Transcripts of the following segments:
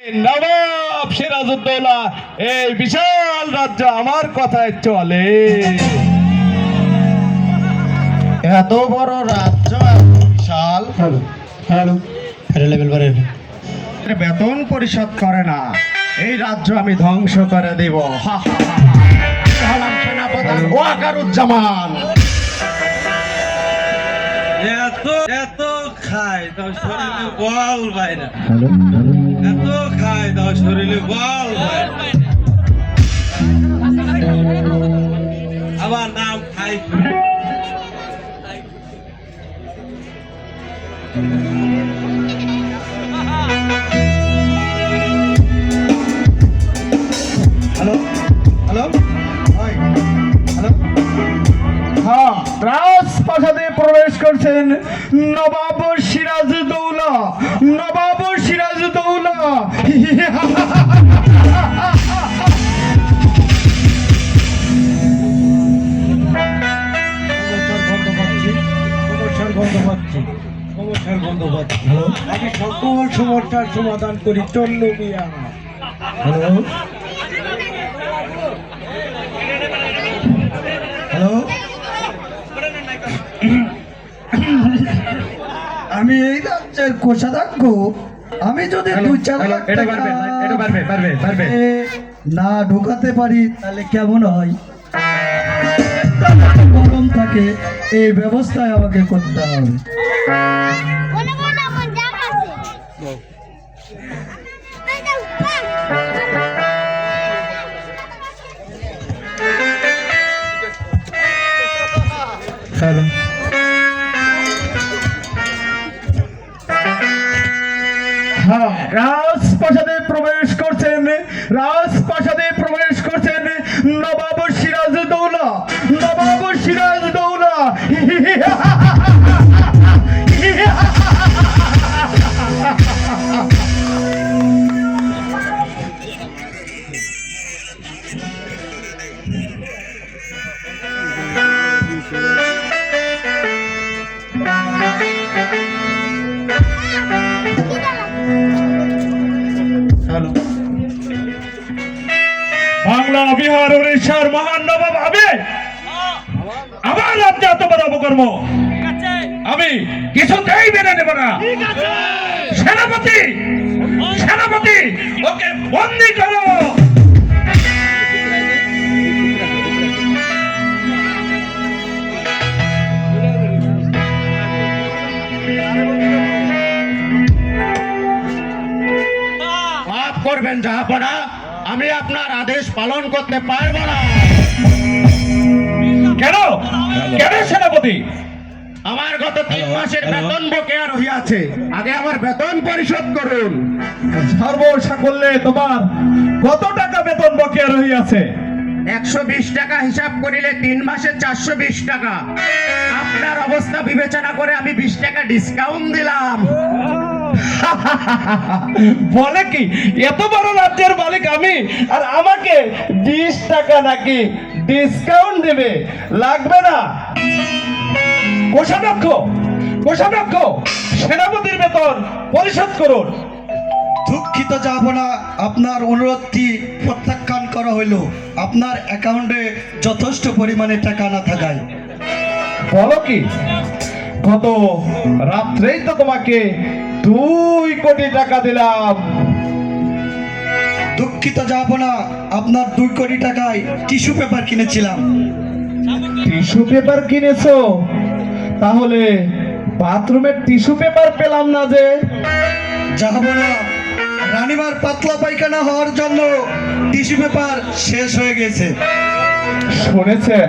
নবাব সিরাজউদ্দৌলা এই বিশাল রাজ্য আমার কথায় চলে। এত বড় রাজ্য বিশাল বেতন পরিশোধ করে না, এই রাজ্য আমি ধ্বংস করে দেব। সেনাপতি ওয়াকারুজ্জামান। এত খায় তাও শরীরে বল বাইরে, এত খায় তাও শরীরে বল বাইরে। আমার নাম খাই। হ্যালো হ্যালো হ্যালো, হ্যাঁ, রাজপ্রাসাদে প্রবেশ করছেন নবাব সিরাজউদ্দৌলা। নবাব সিরাজউদ্দৌলা আমি সকল সমস্যার সমাধান করি। চন্নু মিয়া। হ্যালো হ্যালো, আমি এই রাজ্যের কোষাধ্যক্ষ। আমি যদি 2-4 লাখ টাকা না ঢোকাতে পারি তাহলে কেমন হয়? গরম থাকে, এই ব্যবস্থায় আমাকে করতে হবে। হ্যালো, হ্যাঁ, রাজপ্রাসাদে প্রবেশ করছেন, রাজপ্রাসাদে প্রবেশ করছেন নবাব সিরাজউদ্দৌলা। নবাব সিরাজউদ্দৌলা বাংলা বিহার উড়িষ্যার মহান নবাব হবে আমার রাজ্যে এত বড় অপকর্ম আমি কিছুতেই মেনে নেব না। সেনাপতি, সেনাপতি, ওকে বন্দী করো। মাফ করবেন জাহাপনা, আমি আপনার আদেশ পালন করতে পারবো না। কেন কেন সেনাপতি? আমার গত 3 মাসের বেতন বকেয়া রহিয়াছে, আগে আমার বেতন পরিশোধ করুন। সর্বসাকল্যে তোমার কত টাকা বেতন বকেয়া রহিয়াছে? 120 টাকা হিসাব করিলে 3 মাসে 420 টাকা। আপনার অবস্থা বিবেচনা করে আমি 20 টাকা ডিসকাউন্ট দিলাম। বলে কি, এত বড় রাজ্যের মালিক আমি, আর আমাকে 20 টাকা নাকি ডিসকাউন্ট দেবে? লাগবে না। কোষাধ্যক্ষ, কোষাধ্যক্ষ, সেনাপতির বেতন পরিশোধ করুন। দুঃখিত জাহাপনা, আপনার অনুরোধটি প্রত্যাখ্যান করা হইল আপনার অ্যাকাউন্টে যথেষ্ট পরিমাণে টাকা না থাকায়। বলো কি, গত রাত্রেই তো তোমাকে 2 কোটি টাকা দিলাম। দুঃখিত জাহাপনা, আপনার 2 কোটি টাকায় টিস্যু পেপার কিনেছিলাম। টিস্যু পেপার কিনেছো? তাহলে বাথরুমের টিস্যু পেপার পেলাম না যে? জাহাপনা, রানীমার পাতলা পায়খানা হওয়ার জন্য টিস্যু পেপার শেষ হয়ে গেছে। শুনেছেন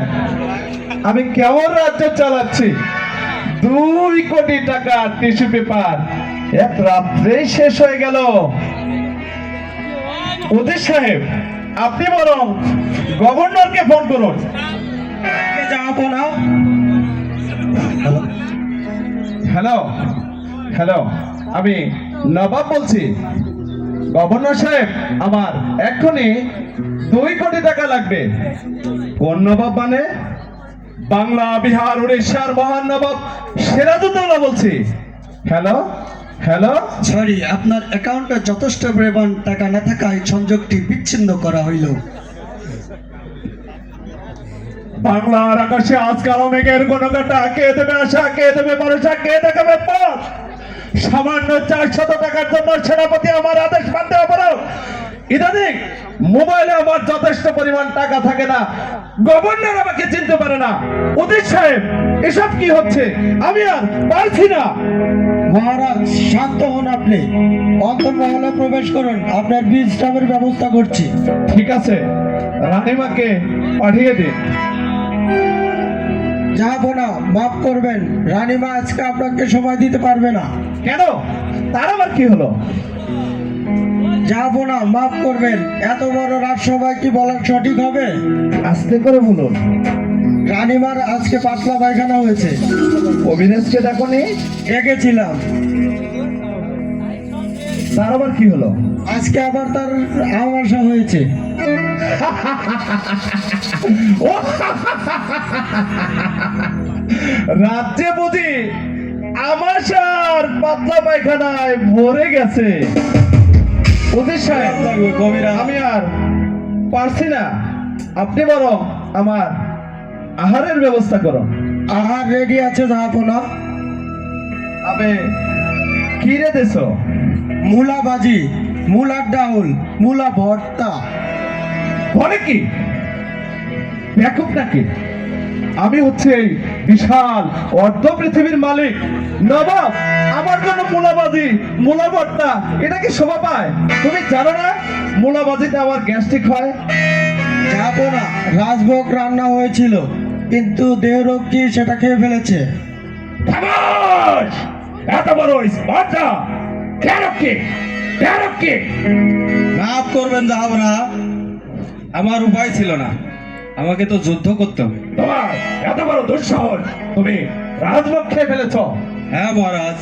আমি কেমন রাজ্য চালাচ্ছি? 2 কোটি টাকা টিস্যু পেপার এক রাত্রেই শেষ হয়ে গেল। ওদের সাহেব, আপনি বরং গভর্নরকে ফোন করুন। জাহাপনা, হ্যালো হ্যালো, আমি নবাব বলছি। গভর্নর সাহেব, আমার এক্ষুনি 2 কোটি টাকা লাগবে। কোন নবাব মানে? বাংলা বিহার উড়িষ্যার মহান নবাব সিরাজউদ্দৌলা বলছি। হ্যালো হ্যালো, সরি, আপনার অ্যাকাউন্টে যথেষ্ট পরিমাণ টাকা না থাকায় সংযোগটি বিচ্ছিন্ন করা হইল। বাংলার আকাশে আজকাল মেঘের কোনো কাটা, কে দেবে আশা, কে দেবে ভরসা, কে দেখাবে পথ? সামান্য 400 টাকার জন্য সেনাপতি আমার আদেশ মানতে অপারগ। ইদানিং মোবাইলে আমার যথেষ্ট পরিমাণ টাকা থাকে না, গভর্নর আমাকে চিনতে পারে না। উদিত সাহেব, এসব কি হচ্ছে? আমি আর পারছি না। মহারাজ শান্ত হন, আপনি অন্তর্মহলে প্রবেশ করুন, আপনার বিশ্রামের ব্যবস্থা করছি। ঠিক আছে, রানীমাকে পাঠিয়ে দিন। যাবো না, মাফ করবেন, রানীমা আজকে আপনাকে সময় দিতে পারবে না। কেন? তার আবার কি হলো? যাবো না, মাফ করবেন, এত বড় রাজসভায় কি বলার সঠিক হবে? আস্তে করে বলুন। রানীমার আজকে পাতলা পায়খানা হয়েছে, অবিনাশকে দেখনি? ডেকেছিলাম, তার আবার কি হলো? আজকে আবার তার আমাশা হয়েছে। রাজ্যে বুঝি আমাশার পাতলা পায়খানায় ভরে গেছে। উদিত সাহেব, আমি আর পারছি না, আপনি বরং আমার আহারের ব্যবস্থা করুন। আহার রেডি আছে, যাবো না। আবে কি রে দেশ? মূলা ভাজি, মূলার ডাউল, মূলা ভর্তা। বলে কি? ব্যাকুপ নাকি? আমি হচ্ছে এই বিশাল অর্ধ পৃথিবীর মালিক নবাব, আমার জন্য মুলাবাজি, মুলা ভর্তা, এটা কি শোভা পায়? তুমি জানো না মুলাবাজিতে আমার গ্যাস্ট্রিক হয়? যাবো না, রাজভোগ রান্না হয়েছিল, কিন্তু দেহরক্ষী সেটা খেয়ে ফেলেছে। খামোশ! এত বড় স্পর্ধা! কে? মাফ করবেন জাহাবনা, আমার উপায় ছিল না, আমাকে তো যুদ্ধ করতে হবে। তোমার এত বড় দুঃসাহস, তুমি রাজভোগ খেয়ে ফেলেছ? হ্যাঁ মহারাজ,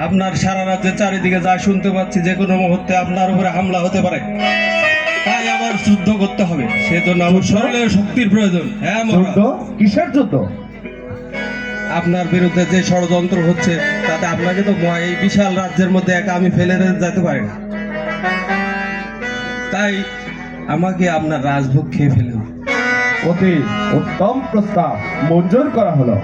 আপনার সারা রাজ্যের চারিদিকে যা শুনতে পাচ্ছি যে কোনো মুহূর্তে আপনার উপরে হামলা হতে পারে, তাই আমার যুদ্ধ করতে হবে, সেজন্য আমার শরীরের শক্তির প্রয়োজন। হ্যাঁ যুদ্ধ? মহারাজ, কিসের যুদ্ধ? আপনার বিরুদ্ধে যে ষড়যন্ত্র হচ্ছে তাতে আপনাকে তো এই বিশাল রাজ্যের মধ্যে একা আমি ফেলে যেতে পারি না, তাই আমাকে আপনার রাজভোগ খেয়ে ফেলে। অতি উত্তম প্রস্তাব, মঞ্জুর করা হলো।